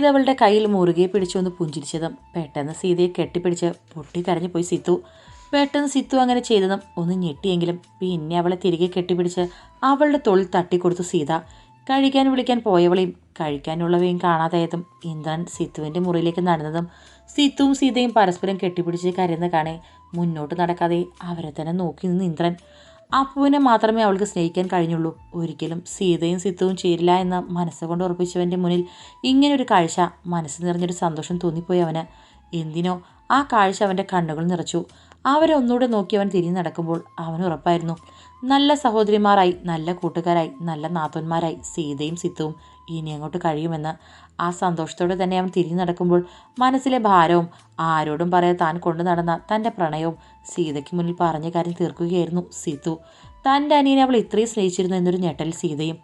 സീത അവളുടെ കയ്യിൽ മുറുകെ പിടിച്ചൊന്ന് പുഞ്ചിരിച്ചതും പെട്ടെന്ന് സീതയെ കെട്ടിപ്പിടിച്ച് പൊട്ടിക്കരഞ്ഞു പോയി സിത്തു. പെട്ടെന്ന് സിത്തു അങ്ങനെ ചെയ്തതും ഒന്ന് ഞെട്ടിയെങ്കിലും പിന്നെ അവളെ തിരികെ കെട്ടിപ്പിടിച്ച് അവളുടെ തോളിൽ തട്ടിക്കൊടുത്തു സീത. കഴിക്കാൻ വിളിക്കാൻ പോയവളെയും കഴിക്കാനുള്ളവയും കാണാതായതും ഇന്ദ്രൻ സിത്തുവിൻ്റെ മുറിയിലേക്ക് നടന്നതും സിത്തുവും സീതയും പരസ്പരം കെട്ടിപ്പിടിച്ച് കരയുന്ന കാണെ മുന്നോട്ട് നടക്കാതെ അവരെ തന്നെ നോക്കി നിന്ന് ഇന്ദ്രൻ. അപ്പുവിനെ മാത്രമേ അവൾക്ക് സ്നേഹിക്കാൻ കഴിഞ്ഞുള്ളൂ. ഒരിക്കലും സീതയും സിത്തുവും ചേരില്ല എന്ന് മനസ്സുകൊണ്ട് ഉറപ്പിച്ചവൻ്റെ മുന്നിൽ ഇങ്ങനൊരു കാഴ്ച മനസ്സ് നിറഞ്ഞൊരു സന്തോഷം തോന്നിപ്പോയി അവന്. എന്തിനോ ആ കാഴ്ച അവൻ്റെ കണ്ണുകൾ നിറച്ചു. അവരെ ഒന്നുകൂടെ നോക്കി അവൻ തിരിഞ്ഞു നടക്കുമ്പോൾ അവന് ഉറപ്പായിരുന്നു, നല്ല സഹോദരിമാരായി, നല്ല കൂട്ടുകാരായി, നല്ല നാത്തന്മാരായി സീതയും സിത്തുവും ഇനി അങ്ങോട്ട് കഴിയുമെന്ന്. ആ സന്തോഷത്തോടെ തന്നെ അവൻ തിരിഞ്ഞു നടക്കുമ്പോൾ മനസ്സിലെ ഭാരവും ആരോടും പറയാതെ താൻ കൊണ്ടു നടന്ന തൻ്റെ പ്രണയവും സീതയ്ക്ക് മുന്നിൽ പറഞ്ഞ കാര്യം തീർക്കുകയായിരുന്നു സിത്തു. തൻ്റെ അനിയനെ അവൾ ഇത്രയും സ്നേഹിച്ചിരുന്നു എന്നൊരു ഞെട്ടൽ സീതയും.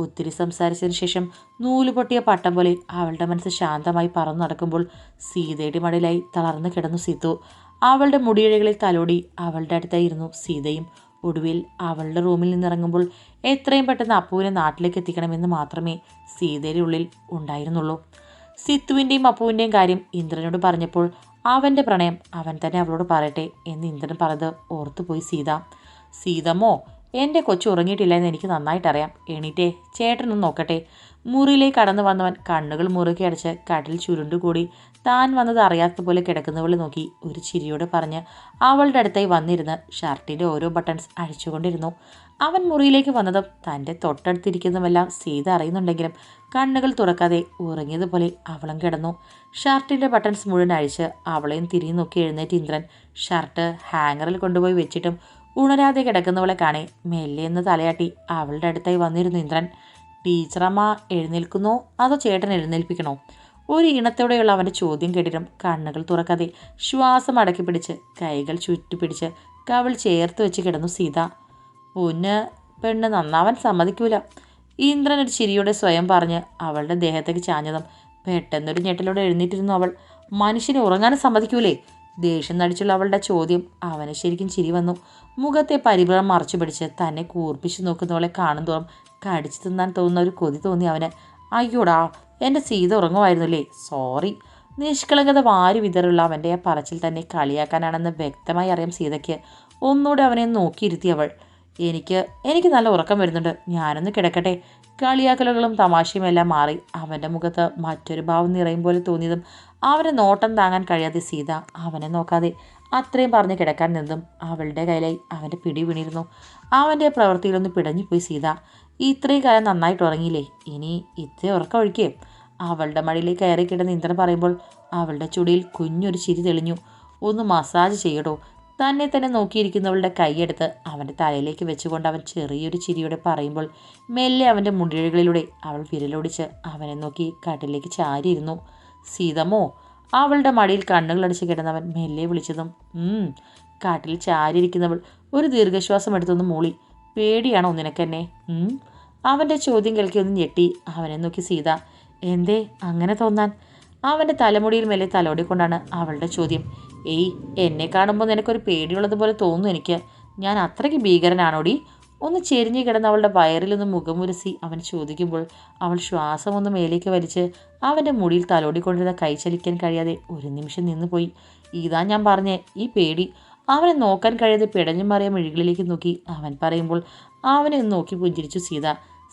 ഒത്തിരി സംസാരിച്ചതിന് ശേഷം നൂലുപൊട്ടിയ പട്ടം പോലെ അവളുടെ മനസ്സ് ശാന്തമായി പറന്നു നടക്കുമ്പോൾ സീതയുടെ മടിയിലായി തളർന്നു കിടന്നു സിത്തു. അവളുടെ മുടിയിഴകളിൽ തലോടി അവളുടെ അടുത്തായിരുന്നു സീതയും. ഒടുവിൽ അവളുടെ റൂമിൽ നിന്നിറങ്ങുമ്പോൾ എത്രയും പെട്ടെന്ന് അപ്പുവിനെ നാട്ടിലേക്ക് എത്തിക്കണമെന്ന് മാത്രമേ സീതയുടെ ഉള്ളിൽ ഉണ്ടായിരുന്നുള്ളൂ. സിത്തുവിൻ്റെയും അപ്പുവിൻ്റെയും കാര്യം ഇന്ദ്രനോട് പറഞ്ഞപ്പോൾ അവൻ്റെ പ്രണയം അവൻ തന്നെ അവളോട് പറയട്ടെ എന്ന് ഇന്ദ്രൻ പറഞ്ഞത് ഓർത്തുപോയി സീത. സീതമ്മോ, എൻ്റെ കൊച്ചു ഉറങ്ങിയിട്ടില്ല എന്ന് എനിക്ക് നന്നായിട്ടറിയാം. എണീറ്റേ, ചേട്ടനൊന്ന് നോക്കട്ടെ. മുറിയിലേക്ക് കടന്നു വന്നവൻ കണ്ണുകൾ മുറുകെ അടച്ച് കട്ടിൽ ചുരുണ്ടുകൂടി താൻ വന്നത് അറിയാത്ത പോലെ കിടക്കുന്നവളെ നോക്കി ഒരു ചിരിയോടെ പറഞ്ഞ് അവളുടെ അടുത്തായി വന്നിരുന്ന് ഷർട്ടിൻ്റെ ഓരോ ബട്ടൺസ് അഴിച്ചുകൊണ്ടിരുന്നു. അവൻ മുറിയിലേക്ക് വന്നതും തൻ്റെ തൊട്ടടുത്തിരിക്കുന്നതെല്ലാം സീത അറിയുന്നുണ്ടെങ്കിലും കണ്ണുകൾ തുറക്കാതെ ഉറങ്ങിയതുപോലെ അവളും കിടന്നു. ഷർട്ടിൻ്റെ ബട്ടൺസ് മുഴുവൻ അഴിച്ച് അവളെയും തിരിഞ്ഞു നോക്കി എഴുന്നേറ്റ് ഇന്ദ്രൻ ഷർട്ട് ഹാങ്ങറിൽ കൊണ്ടുപോയി വെച്ചിട്ടും ഉണരാതെ കിടക്കുന്നവളെ കാണെ മെല്ലെ എന്ന് തലയാട്ടി അവളുടെ അടുത്തായി വന്നിരുന്നു ഇന്ദ്രൻ. ടീച്ചറമ്മ എഴുന്നേൽക്കുന്നോ അതോ ചേട്ടൻ എഴുന്നേൽപ്പിക്കണോ? ഒരു ഇണത്തോടെയുള്ള അവൻ്റെ ചോദ്യം കേട്ടിട്ടും കണ്ണുകൾ തുറക്കാതെ ശ്വാസം അടക്കി പിടിച്ച് കൈകൾ ചുറ്റിപ്പിടിച്ച് കവിൾ ചേർത്ത് വെച്ച് കിടന്നു സീത. പൊന്ന് പെണ്ണ് നന്നാവാൻ സമ്മതിക്കൂല. ഇന്ദ്രൻ ഒരു ചിരിയോടെ സ്വയം പറഞ്ഞ് അവളുടെ ദേഹത്തേക്ക് ചാഞ്ഞതും പെട്ടെന്നൊരു ഞെട്ടലോടെ എഴുന്നേറ്റിരുന്നു അവൾ. മനുഷ്യനെ ഉറങ്ങാനും സമ്മതിക്കൂലേ? ദേഷ്യം നടിച്ചുള്ള അവളുടെ ചോദ്യം അവന് ശരിക്കും ചിരി വന്നു. മുഖത്തെ പരിഭ്രമം മറച്ചു പിടിച്ച് തന്നെ കൂർപ്പിച്ചു നോക്കുന്നവളെ കാണും തോറും കടിച്ചു തിന്നാൻ തോന്നുന്ന ഒരു കൊതി തോന്നി അവന്. അയ്യോടാ, എൻ്റെ സീത ഉറങ്ങുമായിരുന്നില്ലേ, സോറി. നിഷ്കളങ്കത വാരി വിതറുള്ള അവൻ്റെ ആ പറച്ചിൽ തന്നെ കളിയാക്കാനാണെന്ന് വ്യക്തമായി അറിയാം സീതയ്ക്ക്. ഒന്നുകൂടെ അവനെ നോക്കിയിരുത്തി അവൾ. എനിക്ക് നല്ല ഉറക്കം വരുന്നുണ്ട്, ഞാനൊന്ന് കിടക്കട്ടെ. കളിയാക്കലുകളും തമാശയും എല്ലാം മാറി അവൻ്റെ മുഖത്ത് മറ്റൊരു ഭാവം നിറയും പോലെ തോന്നിയതും അവനെ നോട്ടം താങ്ങാൻ കഴിയാതെ സീത അവനെ നോക്കാതെ അത്രയും പറഞ്ഞ് കിടക്കാൻ നിന്നതും അവളുടെ കയ്യിലായി അവൻ്റെ പിടി വീണിരുന്നു. അവൻ്റെ പ്രവൃത്തിയിലൊന്ന് പിടഞ്ഞുപോയി സീത. ഇത്രയും കാലം നന്നായിട്ട് ഉറങ്ങിയില്ലേ, ഇനി ഇത്രയും ഉറക്കം ഒഴിക്കേ? അവളുടെ മടിയിലേക്ക് കയറി കിടന്ന് ഇന്ദ്രൻ പറയുമ്പോൾ അവളുടെ ചുടിയിൽ കുഞ്ഞൊരു ചിരി തെളിഞ്ഞു. ഒന്ന് മസാജ് ചെയ്യടോ. തന്നെ തന്നെ നോക്കിയിരിക്കുന്നവളുടെ കൈയെടുത്ത് അവൻ്റെ തലയിലേക്ക് വെച്ചുകൊണ്ട് അവൻ ചെറിയൊരു ചിരിയോടെ പറയുമ്പോൾ മെല്ലെ അവൻ്റെ മുടികളിലൂടെ അവൾ വിരലോടിച്ച് അവനെ നോക്കി കട്ടിലേക്ക് ചാരിയിരുന്നു. സീതമ്മോ, അവളുടെ മടിയിൽ കണ്ണുകളടിച്ച് കിടന്നവൻ മെല്ലെ വിളിച്ചതും കാട്ടിൽ ചാരിയിരിക്കുന്നവൾ ഒരു ദീർഘശ്വാസം എടുത്തൊന്ന് മൂളി. പേടിയാണോ നിനക്കെന്നെ? അവൻ്റെ ചോദ്യം കേൾക്കി ഒന്ന് ഞെട്ടി അവനെ നോക്കി സീത. എന്തേ അങ്ങനെ തോന്നാൻ? അവൻ്റെ തലമുടിയിൽ മെല്ലെ തലോടിക്കൊണ്ടാണ് അവളുടെ ചോദ്യം. ഏയ്, എന്നെ കാണുമ്പോൾ നിനക്കൊരു പേടിയുള്ളതുപോലെ തോന്നുന്നു എനിക്ക്. ഞാൻ അത്രയ്ക്ക് ഭീകരനാണോടി? ഒന്ന് ചെരിഞ്ഞു കിടന്ന് അവളുടെ വയറിലൊന്ന് മുഖമുരസി അവൻ ചോദിക്കുമ്പോൾ അവൾ ശ്വാസം ഒന്ന് മേലേക്ക് വലിച്ച് അവൻ്റെ മുടിയിൽ തലോടിക്കൊണ്ടിരുന്ന കൈ ചലിക്കാൻ കഴിയാതെ ഒരു നിമിഷം നിന്നുപോയി. ഇതാ ഞാൻ പറഞ്ഞേ, ഈ പേടി. അവനെ നോക്കാൻ കഴിയാതെ പിടഞ്ഞു മാറിയ മിഴികളിലേക്ക് നോക്കി അവൻ പറയുമ്പോൾ അവനെ ഒന്ന് നോക്കി പുഞ്ചിരിച്ചു സീത.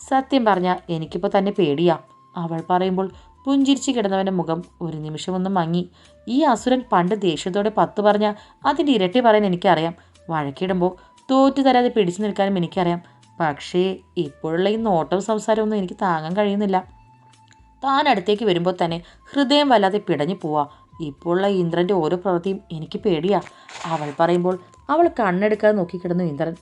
സത്യം പറഞ്ഞാൽ എനിക്കിപ്പോൾ തന്നെ പേടിയാ. അവൾ പറയുമ്പോൾ പുഞ്ചിരിച്ച് കിടന്നവൻ്റെ മുഖം ഒരു നിമിഷം ഒന്ന് മങ്ങി. ഈ അസുരൻ പണ്ട് ദേഷ്യത്തോടെ 10 പറഞ്ഞാൽ അതിൻ്റെ ഇരട്ടി പറയാൻ എനിക്കറിയാം. വഴക്കിടുമ്പോൾ തോറ്റു തരാതെ പിടിച്ചു നിൽക്കാനും എനിക്കറിയാം. പക്ഷേ ഇപ്പോഴുള്ള ഈ നോട്ടവും സംസാരമൊന്നും എനിക്ക് താങ്ങാൻ കഴിയുന്നില്ല. താൻ അടുത്തേക്ക് വരുമ്പോൾ തന്നെ ഹൃദയം വല്ലാതെ പിടഞ്ഞു പോവാ. ഇപ്പോഴുള്ള ഇന്ദ്രൻ്റെ ഓരോ പ്രവൃത്തിയും എനിക്ക് പേടിയാ. അവൾ പറയുമ്പോൾ അവൾ കണ്ണെടുക്കാതെ നോക്കിക്കിടന്നു ഇന്ദ്രൻ.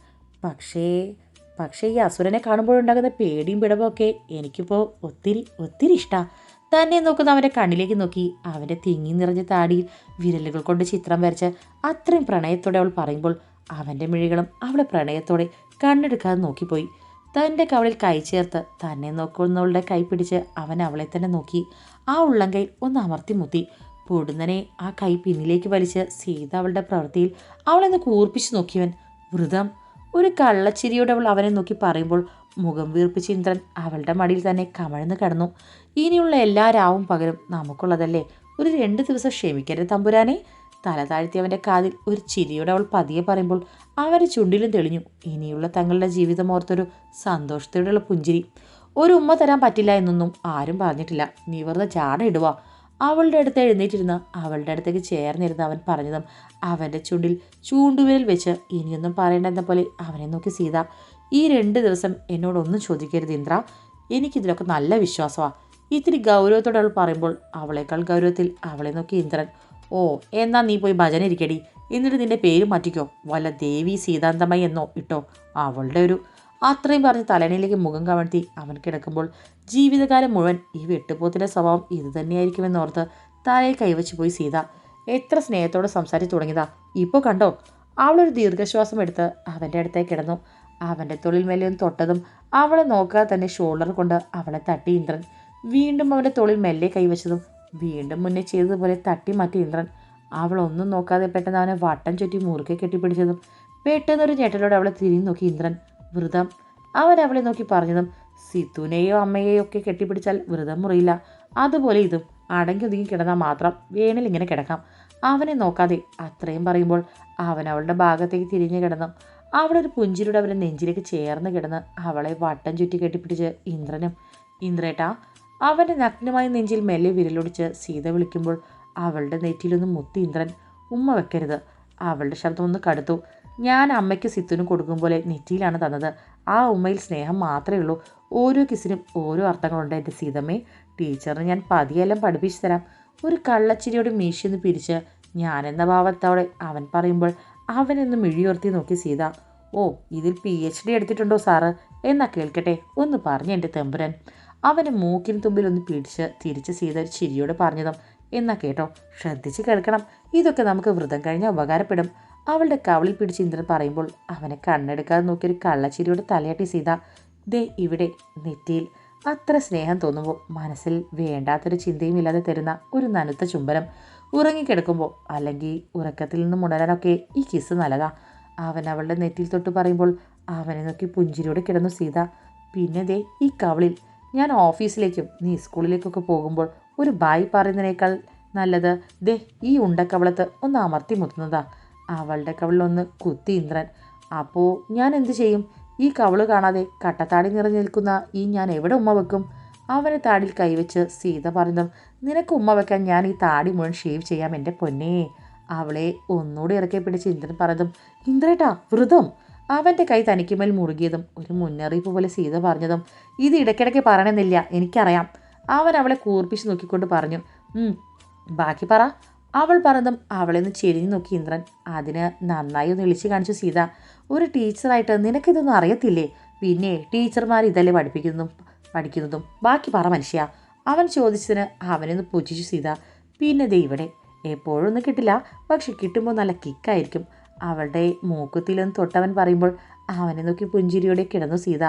പക്ഷേ ഈ അസുരനെ കാണുമ്പോഴുണ്ടാകുന്ന പേടിയും പിടവും ഒക്കെ എനിക്കിപ്പോൾ ഒത്തിരി ഇഷ്ടമാണ്. തന്നെ നോക്കുന്ന അവൻ്റെ കണ്ണിലേക്ക് നോക്കി അവൻ്റെ തിങ്ങി നിറഞ്ഞ താടിയിൽ വിരലുകൾ കൊണ്ട് ചിത്രം വരച്ച് അത്രയും പ്രണയത്തോടെ അവൾ പറയുമ്പോൾ അവൻ്റെ മിഴികളും അവളെ പ്രണയത്തോടെ കണ്ണെടുക്കാതെ നോക്കിപ്പോയി. തൻ്റെ കവളിൽ കൈ ചേർത്ത് തന്നെ നോക്കുന്നവളുടെ കൈ പിടിച്ച് അവൻ അവളെ തന്നെ നോക്കി. ആ ഉള്ളംകൈ ഒന്ന് അമർത്തി മുത്തി. പൊടുന്നനെ ആ കൈ പിന്നിലേക്ക് വലിച്ച് സീത അവളുടെ പ്രവൃത്തിയിൽ അവളെന്ന് കൂർപ്പിച്ചു നോക്കിയവൻ. വൃതം. ഒരു കള്ളച്ചിരിയോടെ അവൾ അവനെ നോക്കി പറയുമ്പോൾ മുഖം വീർപ്പിച്ച് ഇന്ദ്രൻ അവളുടെ മടിയിൽ തന്നെ കമഴ്ന്ന് കിടന്നു. ഇനിയുള്ള എല്ലാ രാവും പകലും നമുക്കുള്ളതല്ലേ, ഒരു 2 ദിവസം ക്ഷമിക്കരുത് തമ്പുരാനെ. തല താഴ്ത്തി അവൻ്റെ കാതിൽ ഒരു ചിരിയോടെ അവൾ പതിയെ പറയുമ്പോൾ അവരുടെ ചുണ്ടിലും തെളിഞ്ഞു ഇനിയുള്ള തങ്ങളുടെ ജീവിതം ഓർത്തൊരു സന്തോഷത്തോടെയുള്ള പുഞ്ചിരി. ഒരു ഉമ്മ തരാൻ പറ്റില്ല എന്നൊന്നും ആരും പറഞ്ഞിട്ടില്ല, നീ വെറുതെ ജാട ഇടുക. അവളുടെ അടുത്ത് എഴുന്നേറ്റിരുന്ന് അവളുടെ അടുത്തേക്ക് ചേർന്നിരുന്ന് അവൻ പറഞ്ഞതും അവൻ്റെ ചുണ്ടിൽ ചൂണ്ടുവിരൽ വെച്ച് ഇനിയൊന്നും പറയേണ്ടെന്ന പോലെ അവനെ നോക്കി സീത. ഈ 2 ദിവസം എന്നോടൊന്നും ചോദിക്കരുത് ഇന്ദ്ര, എനിക്കിതിലൊക്കെ നല്ല വിശ്വാസമാണ്. ഇത്തിരി ഗൗരവത്തോടെ അവൾ പറയുമ്പോൾ അവളേക്കാൾ ഗൗരവത്തിൽ അവളെ നോക്കി ഇന്ദ്രൻ. ഓ, എന്നാ നീ പോയി ഭജന ഇരിക്കടി, എന്നിട്ട് നിന്റെ പേര് മാറ്റിക്കോ, വല്ല ദേവി സീതാന്തമായി എന്നോ ഇട്ടോ. അവളുടെ ഒരു അത്രയും പറഞ്ഞ് തലണിയിലേക്ക് മുഖം കമഴ്ത്തി അവൻ കിടക്കുമ്പോൾ ജീവിതകാലം മുഴുവൻ ഈ വെട്ടുപോത്തിൻ്റെ സ്വഭാവം ഇത് തന്നെയായിരിക്കുമെന്നോർത്ത് തലയിൽ കൈവച്ച് പോയി സീത. എത്ര സ്നേഹത്തോടെ സംസാരിച്ച് തുടങ്ങിയതാ, ഇപ്പോൾ കണ്ടോ. അവളൊരു ദീർഘശ്വാസം എടുത്ത് അവൻ്റെ അടുത്തേക്ക് കിടന്നു. അവൻ്റെ തൊഴിൽ മെല്ലെയൊന്ന് തൊട്ടതും അവളെ നോക്കാതെ തന്നെ ഷോൾഡർ കൊണ്ട് അവളെ തട്ടി ഇന്ദ്രൻ. വീണ്ടും അവൻ്റെ തൊഴിൽ മെല്ലെ കൈവച്ചതും വീണ്ടും മുന്നേ ചെയ്തതുപോലെ തട്ടി മാറ്റി ഇന്ദ്രൻ. അവളൊന്നും നോക്കാതെ പെട്ടെന്ന് അവനെ വട്ടം ചുറ്റി മുറുകെ കെട്ടിപ്പിടിച്ചതും പെട്ടെന്നൊരു ഞെട്ടലോടെ അവളെ തിരിഞ്ഞു നോക്കി ഇന്ദ്രൻ. വ്രതം, അവൻ അവളെ നോക്കി പറഞ്ഞതും സിത്തുനെയോ അമ്മയെയോ ഒക്കെ കെട്ടിപ്പിടിച്ചാൽ വ്രതം മുറിയില്ല, അതുപോലെ ഇതും അടങ്ങി ഒതുങ്ങി കിടന്നാൽ മാത്രം വേണിൽ ഇങ്ങനെ കിടക്കാം. അവനെ നോക്കാതെ അത്രയും പറയുമ്പോൾ അവൻ അവളുടെ ഭാഗത്തേക്ക് തിരിഞ്ഞു കിടന്നു. അവളൊരു പുഞ്ചിരിയുടെ അവൻ്റെ നെഞ്ചിലേക്ക് ചേർന്ന് കിടന്ന് അവളെ വട്ടം ചുറ്റി കെട്ടിപ്പിടിച്ച് ഇന്ദ്രനും. ഇന്ദ്രേട്ടാ, അവൻ്റെ നഗ്നമായ നെഞ്ചിൽ മെല്ലെ വിരലൊടിച്ച് സീത വിളിക്കുമ്പോൾ അവളുടെ നെറ്റിയിലൊന്ന് മുത്തി ഇന്ദ്രൻ. ഉമ്മ വെക്കരുത്. അവളുടെ ശബ്ദം ഒന്ന് കടുത്തു. ഞാൻ അമ്മയ്ക്ക് സിത്തുനും കൊടുക്കും പോലെ നെറ്റിയിലാണ് തന്നത്. ആ ഉമ്മയിൽ സ്നേഹം മാത്രമേ ഉള്ളൂ. ഓരോ കിസിനും ഓരോ അർത്ഥങ്ങളുണ്ട് എൻ്റെ സീതമ്മേ. ടീച്ചറിന് ഞാൻ പതിയെല്ലാം പഠിപ്പിച്ചു തരാം. ഒരു കള്ളച്ചിരിയോട് മീശയൊന്ന് പിരിച്ച് ഞാനെന്ന ഭാവത്തോടെ അവൻ പറയുമ്പോൾ അവനൊന്ന് മിഴിയോർത്തി നോക്കി സീത. ഓ, ഇതിൽ PhD എടുത്തിട്ടുണ്ടോ സാറ്? എന്നാ കേൾക്കട്ടെ, ഒന്ന് പറഞ്ഞ് എൻ്റെ തെമ്പുരൻ. അവൻ്റെ മൂക്കിന് തുമ്പിൽ ഒന്ന് പിടിച്ച് തിരിച്ച് സീത ഒരു ചിരിയോട് പറഞ്ഞതും എന്നാ കേട്ടോ, ശ്രദ്ധിച്ച് കേൾക്കണം, ഇതൊക്കെ നമുക്ക് വ്രതം കഴിഞ്ഞാൽ ഉപകാരപ്പെടും. അവളുടെ കവളിൽ പിടിച്ച് ഇന്ദ്രൻ പറയുമ്പോൾ അവനെ കണ്ണെടുക്കാതെ നോക്കിയൊരു കള്ളച്ചിരിയോട് തലയാട്ടി സീത. ദേ ഇവിടെ നെറ്റിയിൽ. അത്ര സ്നേഹം തോന്നുമ്പോൾ മനസ്സിൽ വേണ്ടാത്തൊരു ചിന്തയും ഇല്ലാതെ തരുന്ന ഒരു നനുത്ത ചുംബനം. ഉറങ്ങിക്കിടക്കുമ്പോൾ അല്ലെങ്കിൽ ഉറക്കത്തിൽ നിന്നും ഉണരാനൊക്കെ ഈ കിസ് നല്ലതാ. അവൻ അവളുടെ നെറ്റിയിൽ തൊട്ട് പറയുമ്പോൾ അവനെ നോക്കി പുഞ്ചിരിയോടെ കിടന്നു സീത. പിന്നെ ദേ ഈ കവളിൽ. ഞാൻ ഓഫീസിലേക്കും നീ സ്കൂളിലേക്കൊക്കെ പോകുമ്പോൾ ഒരു ബായ് പറയുന്നതിനേക്കാൾ നല്ലത് ദേ ഈ ഉണ്ടക്കവളത്ത് ഒന്ന് അമർത്തി മുത്തുന്നതാ. അവളുടെ കവളിലൊന്ന് കുത്തി ഇന്ദ്രൻ. അപ്പോൾ ഞാൻ എന്തു ചെയ്യും? ഈ കവള് കാണാതെ കട്ടത്താടി നിറഞ്ഞു നിൽക്കുന്ന ഈ ഞാൻ എവിടെ ഉമ്മ വെക്കും? അവനെ താടിയിൽ കൈവച്ച് സീത പറഞ്ഞതും നിനക്ക് ഉമ്മ വെക്കാൻ ഞാൻ ഈ താടി മുഴുവൻ ഷേവ് ചെയ്യാം എൻ്റെ പൊന്നേ. അവളെ ഒന്നുകൂടി ഇറക്കി പിടിച്ച് ഇന്ദ്രൻ പറഞ്ഞതും ഇന്ദ്രേട്ടാ വ്രതം. അവൻ്റെ കൈ തനിക്കുമേൽ മുറുകിയതും ഒരു മുന്നറിയിപ്പ് പോലെ സീത പറഞ്ഞതും ഇത് ഇടയ്ക്കിടയ്ക്ക് പറയണമെന്നില്ല, എനിക്കറിയാം. അവൻ അവളെ കൂർപ്പിച്ച് നോക്കിക്കൊണ്ട് പറഞ്ഞു. ബാക്കി പറ. അവൾ പറഞ്ഞതും അവളെ ഒന്ന് ചെരിഞ്ഞു നോക്കി ഇന്ദ്രൻ. അതിന് നന്നായി ഒന്ന് ഇളിച്ച് കാണിച്ചു സീത. ഒരു ടീച്ചറായിട്ട് നിനക്കിതൊന്നും അറിയത്തില്ലേ? പിന്നെ ടീച്ചർമാർ ഇതല്ലേ പഠിക്കുന്നതും. ബാക്കി പറ മനുഷ്യ. അവൻ ചോദിച്ചതിന് അവനൊന്ന് പുച്ഛിച്ചു സീത. പിന്നെ ദേ ഇവിടെ. എപ്പോഴൊന്നും കിട്ടില്ല, പക്ഷെ കിട്ടുമ്പോൾ നല്ല കിക്കായിരിക്കും. അവളുടെ മൂക്കുത്തിലൊന്ന് തൊട്ടവൻ പറയുമ്പോൾ അവനെ നോക്കി പുഞ്ചിരിയോടെ കിടന്നു സീത.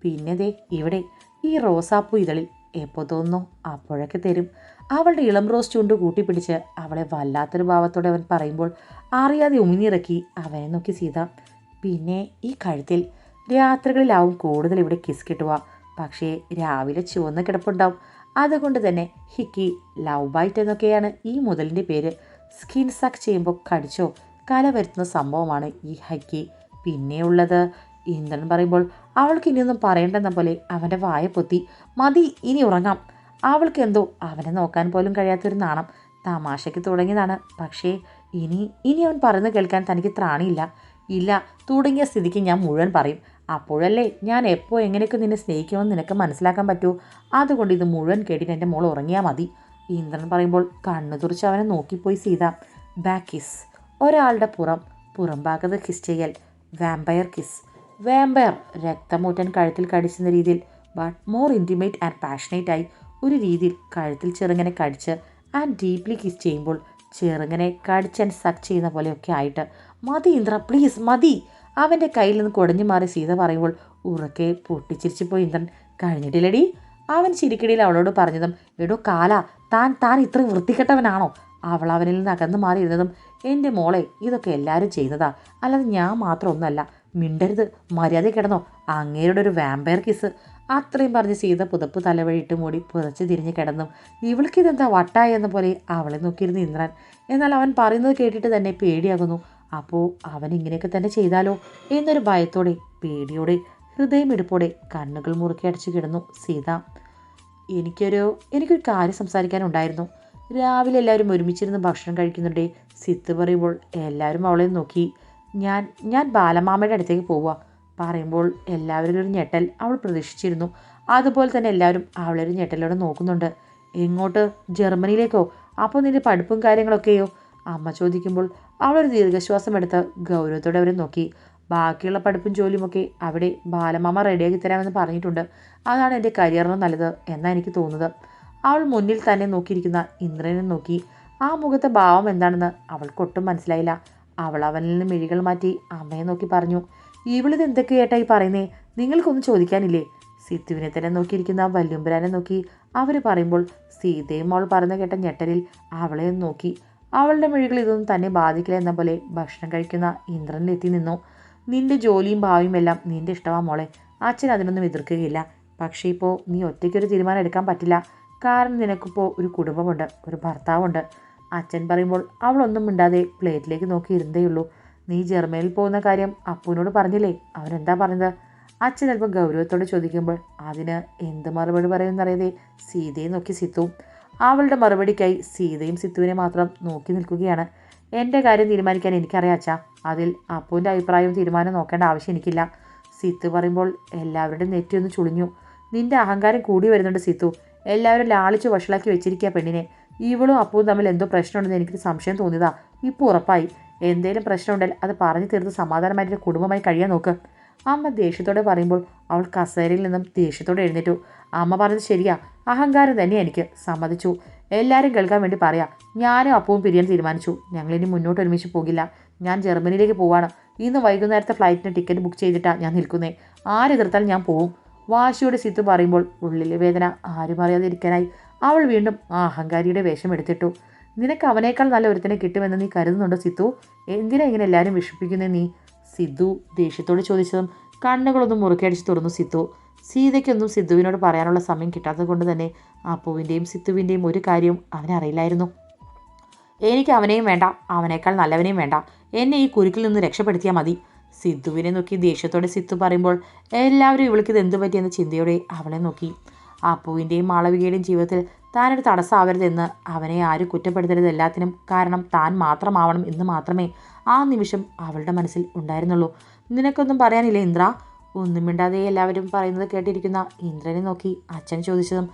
പിന്നെ ദേ ഇവിടെ ഈ റോസാപ്പൂ ഇതളിൽ. എപ്പോൾ തോന്നുന്നു അപ്പോഴൊക്കെ തരും. അവളുടെ ഇളം റോസ് ചുണ്ട് കൂട്ടിപ്പിടിച്ച് അവളെ വല്ലാത്തൊരു ഭാവത്തോടെ അവൻ പറയുമ്പോൾ അറിയാതെ ഉമിനിറക്കി അവനെ നോക്കി സീത. പിന്നെ ഈ കഴുത്തിൽ. രാത്രികളിലാവും കൂടുതൽ ഇവിടെ കിസ് കിട്ടുക, പക്ഷേ രാവിലെ ചുവന്ന കിടപ്പുണ്ടാവും. അതുകൊണ്ട് തന്നെ ഹിക്കി ലവ് ബൈറ്റ് എന്നൊക്കെയാണ് ഈ മുതലിൻ്റെ പേര്. സ്കിൻ സക്ക് ചെയ്യുമ്പോൾ കടിച്ചോ കല വരുത്തുന്ന സംഭവമാണ് ഈ ഹക്കി. പിന്നെയുള്ളത് ഇന്ദ്രൻ പറയുമ്പോൾ അവൾക്ക് ഇനിയൊന്നും പറയേണ്ടെന്ന പോലെ അവൻ്റെ വായ പൊത്തി. മതി, ഇനി ഉറങ്ങാം. അവൾക്ക് എന്തോ അവനെ നോക്കാൻ പോലും കഴിയാത്തൊരു നാണം. തമാശയ്ക്ക് തുടങ്ങിയതാണ്, പക്ഷേ ഇനി അവൻ പറയുന്നത് കേൾക്കാൻ തനിക്ക് ത്രാണിയില്ല. ഇല്ല, തുടങ്ങിയ സ്ഥിതിക്ക് ഞാൻ മുഴുവൻ പറയും. അപ്പോഴല്ലേ ഞാൻ എപ്പോൾ എങ്ങനെയൊക്കെ നിന്നെ സ്നേഹിക്കുമെന്ന് നിനക്ക് മനസ്സിലാക്കാൻ പറ്റൂ. അതുകൊണ്ട് ഇത് മുഴുവൻ കേട്ടിട്ട് എൻ്റെ മോൾ ഉറങ്ങിയാൽ മതി. ഇന്ദ്രൻ പറയുമ്പോൾ കണ്ണു തുറിച്ച് അവനെ നോക്കിപ്പോയി സീത. Back kiss. ഒരാളുടെ പുറംഭാഗത്ത് കിസ് ചെയ്യൽ. Vampire kiss. വാമ്പയർ രക്തമൂറ്റൻ കഴുത്തിൽ കടിച്ചുന്ന രീതിയിൽ, but more intimate and passionate ആയി ഒരു രീതിയിൽ കഴുത്തിൽ ചെറുങ്ങനെ കടിച്ച് ആൻഡ് ഡീപ്ലി കിസ് ചെയ്യുമ്പോൾ ചെറുങ്ങനെ കടിച്ച് ആൻഡ് സക്ക് ചെയ്യുന്ന പോലെയൊക്കെ ആയിട്ട്. മതി ഇന്ദ്ര, പ്ലീസ് മതി. അവൻ്റെ കയ്യിൽ നിന്ന് കുടഞ്ഞു മാറി സീത പറയുമ്പോൾ ഉറക്കെ പൊട്ടിച്ചിരിച്ചു പോയി ഇന്ദ്രൻ. കഴിഞ്ഞിട്ടില്ലടി. അവൻ ചിരിക്കിടയിൽ അവളോട് പറഞ്ഞതും എടോ കാല, താൻ ഇത്രയും വൃത്തികെട്ടവനാണോ? അവൾ അവനിൽ നിന്ന് അകന്നു മാറിയിരുന്നതും എൻ്റെ മോളെ ഇതൊക്കെ എല്ലാവരും ചെയ്യുന്നതാ, അല്ലാതെ ഞാൻ മാത്രം ഒന്നല്ല. മിണ്ടരുത്, മര്യാദ കിടന്നോ, അങ്ങേരുടെ ഒരു വാമ്പയർ കിസ്. അത്രയും പറഞ്ഞ് സീത പുതപ്പ് തലവഴിയിട്ട് മൂടി പുതച്ച് തിരിഞ്ഞ് കിടന്നു. ഇവൾക്കിതെന്താ വട്ടായി എന്ന പോലെ അവളെ നോക്കിയിരുന്ന ഇന്ദ്രൻ. എന്നാൽ അവൻ പറയുന്നത് കേട്ടിട്ട് തന്നെ പേടിയാകുന്നു. അപ്പോൾ അവൻ ഇങ്ങനെയൊക്കെ തന്നെ ചെയ്താലോ എന്നൊരു ഭയത്തോടെ, പേടിയോടെ, ഹൃദയമിടിപ്പോടെ കണ്ണുകൾ മുറുക്കി അടച്ചു കിടന്നു സീത. എനിക്കൊരു കാര്യം സംസാരിക്കാനുണ്ടായിരുന്നു. രാവിലെ എല്ലാവരും ഒരുമിച്ചിരുന്ന് ഭക്ഷണം കഴിക്കുന്നുണ്ടേ. സിത്ത് പറയുമ്പോൾ എല്ലാവരും അവളെ നോക്കി. ഞാൻ ബാലമാമയുടെ അടുത്തേക്ക് പോവുക പറയുമ്പോൾ എല്ലാവരും ഒരു ഞെട്ടൽ അവൾ പ്രതീക്ഷിച്ചിരുന്നു. അതുപോലെ തന്നെ എല്ലാവരും അവളൊരു ഞെട്ടലോടെ നോക്കുന്നുണ്ട്. എങ്ങോട്ട്? ജർമ്മനിയിലേക്കോ? അപ്പോൾ നിന്റെ പഠിപ്പും കാര്യങ്ങളൊക്കെയോ? അമ്മ ചോദിക്കുമ്പോൾ അവളൊരു ദീർഘശ്വാസം എടുത്ത് ഗൗരവത്തോടെ അവരെ നോക്കി. ബാക്കിയുള്ള പഠിപ്പും ജോലിയുമൊക്കെ അവിടെ ബാലമാമ റെഡിയാക്കി തരാമെന്ന് പറഞ്ഞിട്ടുണ്ട്. അതാണ് എൻ്റെ കരിയറിന് നല്ലത് എന്നാണ് എനിക്ക് തോന്നുന്നത്. അവൾ മുന്നിൽ തന്നെ നോക്കിയിരിക്കുന്ന ഇന്ദ്രനെ നോക്കി. ആ മുഖത്തെ ഭാവം എന്താണെന്ന് അവൾക്കൊട്ടും മനസ്സിലായില്ല. അവൾ അവനിൽ നിന്ന് മിഴികൾ മാറ്റി അമ്മയെ നോക്കി പറഞ്ഞു, ഇവളിത് എന്തൊക്കെയായിട്ടായി പറയുന്നേ? നിങ്ങൾക്കൊന്നും ചോദിക്കാനില്ലേ? സിത്തുവിനെ തന്നെ നോക്കിയിരിക്കുന്ന വല്യമ്പുരാനെ നോക്കി അവർ പറയുമ്പോൾ സീതയും അവൾ പറഞ്ഞു കേട്ട ഞെട്ടലിൽ അവളെ നോക്കി. അവളുടെ മിഴികൾ ഇതൊന്നും തന്നെ ബാധിക്കില്ല എന്ന പോലെ ഭക്ഷണം കഴിക്കുന്ന ഇന്ദ്രനിലെത്തി നിന്നു. നിന്റെ ജോലിയും ഭാവിയും എല്ലാം നിന്റെ ഇഷ്ടമാ മോളെ. അച്ഛൻ അതിനൊന്നും എതിർക്കുകയില്ല. പക്ഷേ ഇപ്പോൾ നീ ഒറ്റയ്ക്കൊരു തീരുമാനം എടുക്കാൻ പറ്റില്ല. കാരണം നിനക്കിപ്പോൾ ഒരു കുടുംബമുണ്ട്, ഒരു ഭർത്താവുണ്ട്. അച്ഛൻ പറയുമ്പോൾ അവളൊന്നും മിണ്ടാതെ പ്ലേറ്റിലേക്ക് നോക്കി ഇരുന്നേയുള്ളൂ. നീ ജർമ്മനിയിൽ പോകുന്ന കാര്യം അപ്പുവിനോട് പറഞ്ഞില്ലേ? അവനെന്താ പറഞ്ഞത്? അച്ഛൻ അല്പം ഗൗരവത്തോടെ ചോദിക്കുമ്പോൾ അതിന് എന്ത് മറുപടി പറയുമെന്നറിയാതെ സീതയെ നോക്കി സിത്തു. അവളുടെ മറുപടിക്കായി സീതയും സിത്തുവിനെ മാത്രം നോക്കി നിൽക്കുകയാണ്. എൻ്റെ കാര്യം തീരുമാനിക്കാൻ എനിക്കറിയാം അച്ഛാ. അതിൽ അപ്പുവിൻ്റെ അഭിപ്രായവും തീരുമാനം നോക്കേണ്ട ആവശ്യം എനിക്കില്ല. സിത്തു പറയുമ്പോൾ എല്ലാവരുടെയും നെറ്റിയൊന്ന് ചുളിഞ്ഞു. നിന്റെ അഹങ്കാരം കൂടി വരുന്നുണ്ട് സിത്തു. എല്ലാവരും ലാളിച്ച് വഷളാക്കി വെച്ചിരിക്കുക പെണ്ണിനെ. ഇവളും അപ്പവും തമ്മിൽ എന്തോ പ്രശ്നമുണ്ടെന്ന് എനിക്കൊരു സംശയം തോന്നിയതാ. ഇപ്പോൾ ഉറപ്പായി. എന്തേലും പ്രശ്നമുണ്ടെങ്കിൽ അത് പറഞ്ഞു തീർത്ത് സമാധാനമായിട്ട് കുടുംബമായി കഴിയാൻ നോക്ക്. അമ്മ ദേഷ്യത്തോടെ പറയുമ്പോൾ അവൾ കസേരയിൽ നിന്നും ദേഷ്യത്തോടെ എഴുന്നേറ്റു. അമ്മ പറഞ്ഞത് ശരിയാ, അഹങ്കാരം തന്നെ എനിക്ക്. സമ്മതിച്ചു. എല്ലാവരും കേൾക്കാൻ വേണ്ടി പറയാം. ഞാനും അപ്പവും പിരിയാൻ തീരുമാനിച്ചു. ഞങ്ങളിനി മുന്നോട്ട് ഒരുമിച്ച് പോകില്ല. ഞാൻ ജർമ്മനിയിലേക്ക് പോവാണ്. ഇന്ന് വൈകുന്നേരത്തെ ഫ്ലൈറ്റിന് ടിക്കറ്റ് ബുക്ക് ചെയ്തിട്ടാണ് ഞാൻ നിൽക്കുന്നേ. ആരെതിർത്താലും ഞാൻ പോവും. വാശിയോടെ സിത്തു പറയുമ്പോൾ ഉള്ളിലെ വേദന ആരും അറിയാതെ ഇരിക്കാനായി അവൾ വീണ്ടും ആ അഹങ്കാരിയുടെ വേഷം എടുത്തിട്ടു. നിനക്ക് അവനേക്കാൾ നല്ല ഒരുത്തനെ കിട്ടുമെന്ന് നീ കരുതുന്നുണ്ടോ സിത്തു? എന്തിനാ ഇങ്ങനെ എല്ലാവരും വിഷമിപ്പിക്കുന്നേ നീ? സിദ്ധു ദേഷ്യത്തോട് ചോദിച്ചതും കണ്ണുകളൊന്നും മുറുക്കിയടിച്ച് തുറന്നു സിത്തു. സീതയ്ക്കൊന്നും സിദ്ധുവിനോട് പറയാനുള്ള സമയം കിട്ടാത്തത് കൊണ്ട് തന്നെ അപ്പുവിൻ്റെയും സിത്തുവിൻ്റെയും ഒരു കാര്യവും അവനറിയില്ലായിരുന്നു. എനിക്ക് അവനെയും വേണ്ട, അവനേക്കാൾ നല്ലവനെയും വേണ്ട. എന്നെ ഈ കുരുക്കിൽ നിന്ന് രക്ഷപ്പെടുത്തിയാൽ മതി. സിദ്ധുവിനെ നോക്കി ദേഷ്യത്തോടെ സിത്തു പറയുമ്പോൾ എല്ലാവരും ഇവൾക്കിത് എന്തു പറ്റിയെന്ന ചിന്തയോടെ അവളെ നോക്കി. അപ്പുവിൻ്റെയും മാളവികയുടെയും ജീവിതത്തിൽ താനൊരു തടസ്സമാവരുതെന്ന്, അവനെ ആരും കുറ്റപ്പെടുത്തരുത്, എല്ലാത്തിനും കാരണം താൻ മാത്രമാവണം എന്ന് മാത്രമേ ആ നിമിഷം അവളുടെ മനസ്സിൽ ഉണ്ടായിരുന്നുള്ളൂ. നിനക്കൊന്നും പറയാനില്ലേ ഇന്ദ്ര? ഒന്നും മിണ്ടാതെ എല്ലാവരും പറയുന്നത് കേട്ടിരിക്കുന്ന ഇന്ദ്രനെ നോക്കി അച്ഛൻ ചോദിച്ചതും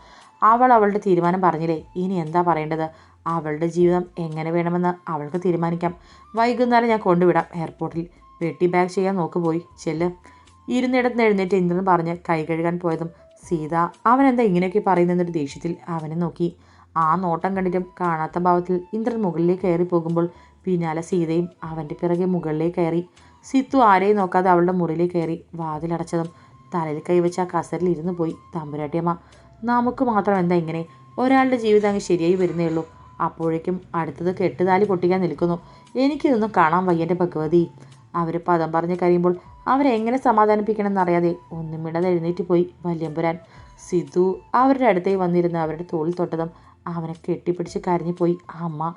അവൾ അവളുടെ തീരുമാനം പറഞ്ഞില്ലേ? ഇനി എന്താ പറയേണ്ടത്? അവളുടെ ജീവിതം എങ്ങനെ വേണമെന്ന് അവൾക്ക് തീരുമാനിക്കാം. വൈകുന്നേരം ഞാൻ കൊണ്ടുവിടാം എയർപോർട്ടിൽ. പെട്ടി ബാഗ് ചെയ്യാൻ നോക്കുപോയി ചെല്ല്. ഇരുന്നിടത്ത് എഴുന്നേറ്റ് ഇന്ദ്രൻ പറഞ്ഞ് കൈ കഴുകാൻ പോയതും സീത അവനെന്താ ഇങ്ങനെയൊക്കെ പറയുന്നൊരു ദേഷ്യത്തിൽ അവനെ നോക്കി. ആ നോട്ടം കണ്ടിട്ടും കാണാത്ത ഭാവത്തിൽ ഇന്ദ്രൻ മുകളിലേക്ക് കയറി പോകുമ്പോൾ പിന്നാലെ സീതയും അവൻ്റെ പിറകെ മുകളിലേക്ക് കയറി. സിത്തു ആരെയും നോക്കാതെ അവളുടെ മുറിയിലേക്ക് കയറി വാതിലടച്ചതും തലയിൽ കൈവച്ച് ആ കസരിൽ ഇരുന്ന് പോയി. തമ്പുരാട്ടിയമ്മ, നമുക്ക് മാത്രം എന്താ ഇങ്ങനെ? ഒരാളുടെ ജീവിതം അങ്ങ് ശരിയായി വരുന്നേ ഉള്ളൂ, അപ്പോഴേക്കും അടുത്തത് കെട്ടുതാലി പൊട്ടിക്കാൻ നിൽക്കുന്നു. എനിക്കിതൊന്നും കാണാൻ വയ്യൻ്റെ ഭഗവതി. അവർ പദം പറഞ്ഞ് കരയുമ്പോൾ അവരെങ്ങനെ സമാധാനിപ്പിക്കണമെന്നറിയാതെ ഒന്നും മിണ്ടാതെ എഴുന്നേറ്റ് പോയി വല്യമ്പുരാൻ. സിദ്ധു അവരുടെ അടുത്തേക്ക് വന്നിരുന്ന് അവരുടെ തോളിൽ തൊട്ടതും അവനെ കെട്ടിപ്പിടിച്ച് കരഞ്ഞുപോയി ആ അമ്മ.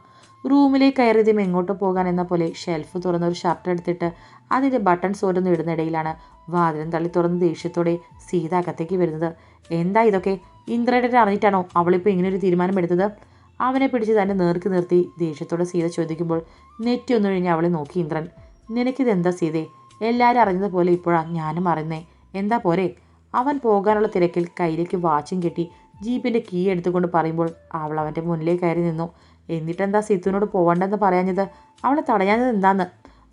റൂമിലേക്ക് കയറിയതും എങ്ങോട്ട് പോകാൻ എന്ന പോലെ ഷെൽഫ് തുറന്ന ഒരു ഷർട്ട് എടുത്തിട്ട് അതിൻ്റെ ബട്ടൺസ് ഓരോന്നും ഇടുന്നിടയിലാണ് വാതിലും തള്ളി തുറന്ന് ദേഷ്യത്തോടെ സീത അകത്തേക്ക് വരുന്നത്. എന്താ ഇതൊക്കെ? ഇന്ദ്രനെ അറിഞ്ഞിട്ടാണോ അവളിപ്പോൾ ഇങ്ങനൊരു തീരുമാനം എടുത്തത്? അവനെ പിടിച്ച് തന്നെ നേർക്ക് നിർത്തി ദേഷ്യത്തോടെ സീത ചോദിക്കുമ്പോൾ നെറ്റി ഒന്നൊഴിഞ്ഞ് അവളെ നോക്കി ഇന്ദ്രൻ. നിനക്കിതെന്താ സീതേ? എല്ലാവരും അറിഞ്ഞതുപോലെ ഇപ്പോഴാണ് ഞാനും അറിഞ്ഞേ. എന്താ പോരെ? അവൻ പോകാനുള്ള തിരക്കിൽ കയ്യിലേക്ക് വാച്ചും കെട്ടി ജീപ്പിൻ്റെ കീ എടുത്തുകൊണ്ട് പറയുമ്പോൾ അവൾ അവൻ്റെ മുന്നിലേക്ക് കയറി നിന്നു. എന്നിട്ടെന്താ സിത്തുവിനോട് പോകണ്ടെന്ന് പറയാഞ്ഞത്? അവളെ തടയാഞ്ഞത് എന്താന്ന്?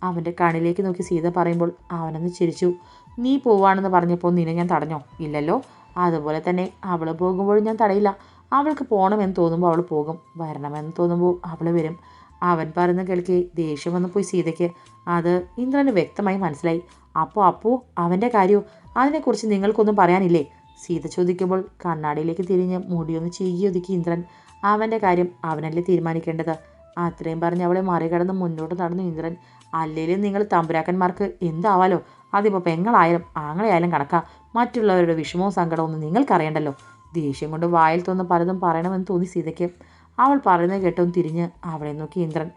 അവൻ്റെ കണ്ണിലേക്ക് നോക്കി സീത പറയുമ്പോൾ അവനൊന്ന് ചിരിച്ചു. നീ പോവാണെന്ന് പറഞ്ഞപ്പോൾ നിന്നെ ഞാൻ തടഞ്ഞോ? ഇല്ലല്ലോ. അതുപോലെ തന്നെ അവൾ പോകുമ്പോഴും ഞാൻ തടയില്ല. അവൾക്ക് പോകണമെന്ന് തോന്നുമ്പോൾ അവൾ പോകും, വരണമെന്ന് തോന്നുമ്പോൾ അവൾ വരും. അവൻ പറയുന്ന കേൾക്കെ ദേഷ്യം വന്നു പോയി സീതയ്ക്ക്. അത് ഇന്ദ്രന് വ്യക്തമായി മനസ്സിലായി. അപ്പു അവൻ്റെ കാര്യവും അതിനെക്കുറിച്ച് നിങ്ങൾക്കൊന്നും പറയാനില്ലേ? സീത ചോദിക്കുമ്പോൾ കണ്ണാടിയിലേക്ക് തിരിഞ്ഞ് മുടിയൊന്ന് ചീകി ഒതുക്കി ഇന്ദ്രൻ. അവൻ്റെ കാര്യം അവനല്ലേ തീരുമാനിക്കേണ്ടത്. അത്രയും പറഞ്ഞ് അവളെ മറികടന്ന് മുന്നോട്ട് നടന്നു ഇന്ദ്രൻ. അല്ലേലും നിങ്ങൾ തമ്പുരാക്കന്മാർക്ക് എന്താവാലോ? അതിപ്പോൾ പെങ്ങളായാലും ആങ്ങളെയായാലും കണക്കാ. മറ്റുള്ളവരുടെ വിഷമവും സങ്കടവും ഒന്നും നിങ്ങൾക്കറിയണ്ടല്ലോ. ദേഷ്യം കൊണ്ട് വായിൽ തോന്നുന്ന പലതും പറയണമെന്ന് തോന്നി സീതയ്ക്ക്. അവൾ പറയുന്നത് കേട്ടൊന്ന് തിരിഞ്ഞ് അവളെ നോക്കി ഇന്ദ്രൻ.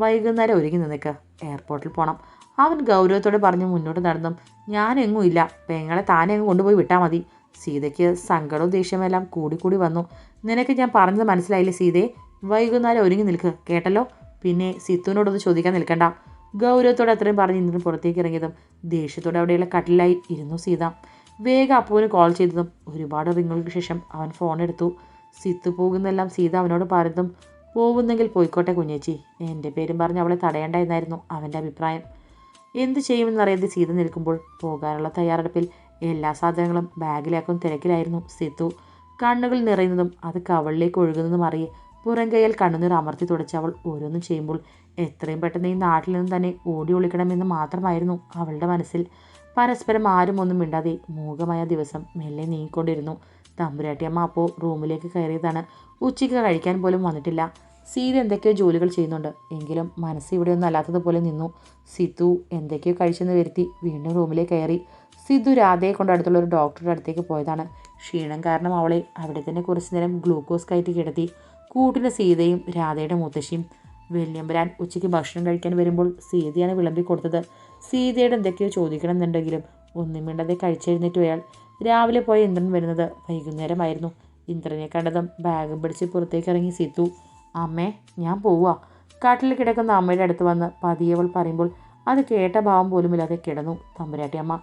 വൈകുന്നേരം ഒരുങ്ങി നിന്നേക്ക്, എയർപോർട്ടിൽ പോകണം. അവൻ ഗൗരവത്തോടെ പറഞ്ഞ് മുന്നോട്ട് നടന്നും. ഞാനെങ്ങും ഇല്ല, പെങ്ങളെ താനെ അങ്ങ് കൊണ്ടുപോയി വിട്ടാൽ മതി. സീതയ്ക്ക് സങ്കടവും ദേഷ്യമെല്ലാം കൂടി വന്നു. നിനക്ക് ഞാൻ പറഞ്ഞത് മനസ്സിലായില്ലേ സീതയെ? വൈകുന്നേരം ഒരുങ്ങി നിൽക്ക്, കേട്ടല്ലോ. പിന്നെ സിത്തുവിനോടൊന്ന് ചോദിക്കാൻ നിൽക്കണ്ട. ഗൗരവത്തോടെ അത്രയും പറഞ്ഞ് ഇന്ദ്രൻ പുറത്തേക്ക് ഇറങ്ങിയതും ദേഷ്യത്തോടെ അവിടെയുള്ള കട്ടിലായി ഇരുന്നു സീത. വേഗം അപ്പുവിന് കോൾ ചെയ്തതും ഒരുപാട് റിങ്ങുകൾക്ക് ശേഷം അവൻ ഫോൺ എടുത്തു. സിത്തു പോകുന്നെല്ലാം സീത അവനോട് പറഞ്ഞതും പോകുന്നെങ്കിൽ പോയിക്കോട്ടെ കുഞ്ഞേച്ചി, എൻ്റെ പേരും പറഞ്ഞ് അവളെ തടയേണ്ട എന്നായിരുന്നു അവൻ്റെ അഭിപ്രായം. എന്ത് ചെയ്യുമെന്നറിയാതെ സീത നിൽക്കുമ്പോൾ പോകാനുള്ള തയ്യാറെടുപ്പിൽ എല്ലാ സാധനങ്ങളും ബാഗിലാക്കും തിരക്കിലായിരുന്നു സിത്തു. കണ്ണുകൾ നിറയുന്നതും അത് കവളിലേക്ക് ഒഴുകുന്നതും അറിയെ പുറം കൈയിൽ കണ്ണുനീർ അമർത്തി തുടച്ച് അവൾ ഓരോന്നും ചെയ്യുമ്പോൾ എത്രയും പെട്ടെന്ന് ഈ നാട്ടിൽ നിന്ന് തന്നെ ഓടി ഒളിക്കണമെന്ന് മാത്രമായിരുന്നു അവളുടെ മനസ്സിൽ. പരസ്പരം ആരും ഒന്നും മിണ്ടാതെ മൂകമായ ദിവസം മെല്ലെ നീങ്ങിക്കൊണ്ടിരുന്നു. തമ്പുരാട്ടിയമ്മ അപ്പോൾ റൂമിലേക്ക് കയറിയതാണ്. ഉച്ചയ്ക്ക് കഴിക്കാൻ പോലും വന്നിട്ടില്ല. സീത എന്തൊക്കെയോ ജോലികൾ ചെയ്യുന്നുണ്ട്, എങ്കിലും മനസ്സ് ഇവിടെയൊന്നും അല്ലാത്തതുപോലെ നിന്നു. സിത്തു എന്തൊക്കെയോ കഴിച്ചെന്ന് വരുത്തി വീണ്ടും റൂമിലേക്ക് കയറി. സിത്തു രാധയെ കൊണ്ട് അടുത്തുള്ള ഒരു ഡോക്ടറുടെ അടുത്തേക്ക് പോയതാണ്. ക്ഷീണം കാരണം അവളെ അവിടെ തന്നെ കുറച്ചു നേരം ഗ്ലൂക്കോസ് കയറ്റി കിടത്തി. കൂട്ടിന് സീതയും രാധയുടെ മുത്തശ്ശിയും. വല്യമ്പരാൻ ഉച്ചയ്ക്ക് ഭക്ഷണം കഴിക്കാൻ വരുമ്പോൾ സീതയാണ് വിളമ്പി കൊടുത്തത്. സീതയുടെ എന്തൊക്കെയോ ചോദിക്കണമെന്നുണ്ടെങ്കിലും ഒന്നും മിണ്ടാതെ കഴിച്ചെഴുന്നേറ്റു അയാൾ. രാവിലെ പോയ ഇന്ദ്രൻ വരുന്നത് വൈകുന്നേരമായിരുന്നു. ഇന്ദ്രനെ കണ്ടതും ബാഗും പിടിച്ച് പുറത്തേക്ക് ഇറങ്ങി സിത്തു. അമ്മേ, ഞാൻ പോവാ. കാട്ടിൽ കിടക്കുന്ന അമ്മയുടെ അടുത്ത് വന്ന് പതിയവൾ പറയുമ്പോൾ അത് കേട്ട ഭാവം പോലുമില്ലാതെ കിടന്നു തമ്പുരാട്ടി അമ്മ.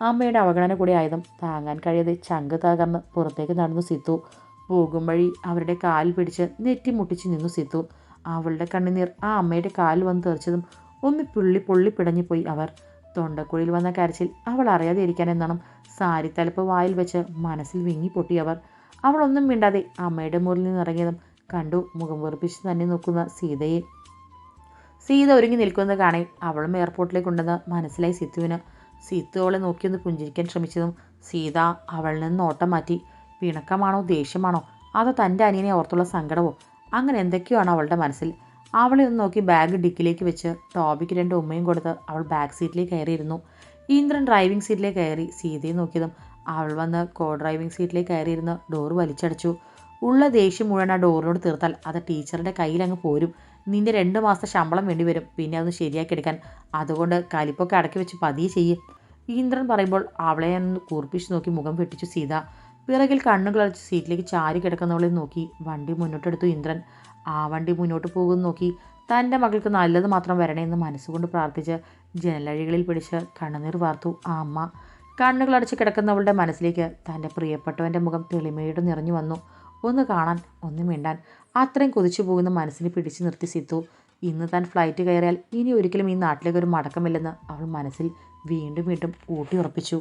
അമ്മയുടെ അവഗണന കൂടി ആയതും താങ്ങാൻ കഴിയാതെ ചങ്ക് തകർന്ന് പുറത്തേക്ക് നടന്നു സിത്തു. പോകും വഴി അവരുടെ കാലിൽ പിടിച്ച് നെറ്റിമുട്ടിച്ച് നിന്നു സിത്തു. അവളുടെ കണ്ണുനീർ ആ അമ്മയുടെ കാലിൽ വന്ന് തെറിച്ചതും ഒന്ന് പൊള്ളി പിടഞ്ഞുപോയി അവർ. തൊണ്ടക്കുഴിയിൽ വന്ന കരച്ചിൽ അവൾ അറിയാതെ ഇരിക്കാൻ എന്നണം സാരി തലപ്പ് വായിൽ വെച്ച് മനസ്സിൽ വിങ്ങിപ്പൊട്ടി അവർ. അവളൊന്നും മിണ്ടാതെ അമ്മയുടെ മുറിൽ നിന്ന് ഇറങ്ങിയതും കണ്ടു മുഖം വെറുപ്പിച്ച് തന്നെ നോക്കുന്ന സീതയെ. സീത ഒരുങ്ങി നിൽക്കുന്നത് കാണേ അവളും എയർപോർട്ടിലേക്ക് ഉണ്ടെന്ന് മനസ്സിലായി സിത്തുവിന്. സിത്തു അവളെ നോക്കിയൊന്ന് പുഞ്ചിരിക്കാൻ ശ്രമിച്ചതും സീത അവളിൽ നിന്ന് നോട്ടം മാറ്റി. പിണക്കമാണോ ദേഷ്യമാണോ അതോ തൻ്റെ അനിയനെ ഓർത്തുള്ള സങ്കടമോ? അങ്ങനെ എന്തൊക്കെയാണ് അവളുടെ മനസ്സിൽ. അവളെ ഒന്ന് നോക്കി ബാഗ് ഡിക്കിലേക്ക് വെച്ച് ടോബിക്ക് 2 ഉമ്മയും കൊടുത്ത് അവൾ ബാക്ക് സീറ്റിലേക്ക് കയറിയിരുന്നു. ഇന്ദ്രൻ ഡ്രൈവിംഗ് സീറ്റിലേക്ക് കയറി സീതയെ നോക്കിയതും അവൾ വന്ന് കോ ഡ്രൈവിംഗ് സീറ്റിലേക്ക് കയറിയിരുന്ന് ഡോർ വലിച്ചടച്ചു. ഉള്ള ദേഷ്യം മുഴുവൻ ആ ഡോറിനോട് തീർത്താൽ അത് ടീച്ചറുടെ കയ്യിലങ്ങ് പോരും. നിന്റെ 2 മാസത്തെ ശമ്പളം വേണ്ടി വരും പിന്നെ അതൊന്ന് ശരിയാക്കി എടുക്കാൻ. അതുകൊണ്ട് കലിപ്പൊക്കെ അടക്കി വെച്ച് പതിയെ ചെയ്യും. ഇന്ദ്രൻ പറയുമ്പോൾ അവളെ ഒന്ന് കൂർപ്പിച്ച് നോക്കി മുഖം വെട്ടിച്ചു സീത. പിറകിൽ കണ്ണുകളടച്ച് സീറ്റിലേക്ക് ചാരി കിടക്കുന്നവളെ നോക്കി വണ്ടി മുന്നോട്ടെടുത്തു ഇന്ദ്രൻ. ആ വണ്ടി മുന്നോട്ട് പോകുന്നു നോക്കി തൻ്റെ മകൾക്ക് നല്ലത് മാത്രം വരണേന്ന് മനസ്സുകൊണ്ട് പ്രാർത്ഥിച്ച് ജനലഴികളിൽ പിടിച്ച് കണ്ണുനീർ വാർത്തു ആ അമ്മ. കണ്ണുകളടച്ച് കിടക്കുന്നവളുടെ മനസ്സിലേക്ക് തൻ്റെ പ്രിയപ്പെട്ടവൻ്റെ മുഖം തെളിമയോടെ നിറഞ്ഞു വന്നു. ഒന്ന് കാണാൻ, ഒന്ന് മിണ്ടാൻ അത്രയും കൊതിച്ചു പോകുന്ന മനസ്സിനെ പിടിച്ചു നിർത്തി സിത്തു. ഇന്ന് താൻ ഫ്ലൈറ്റ് കയറിയാൽ ഇനി ഒരിക്കലും ഈ നാട്ടിലേക്ക് ഒരു മടക്കമില്ലെന്ന് അവൾ മനസ്സിൽ വീണ്ടും ഊട്ടി ഉറപ്പിച്ചു.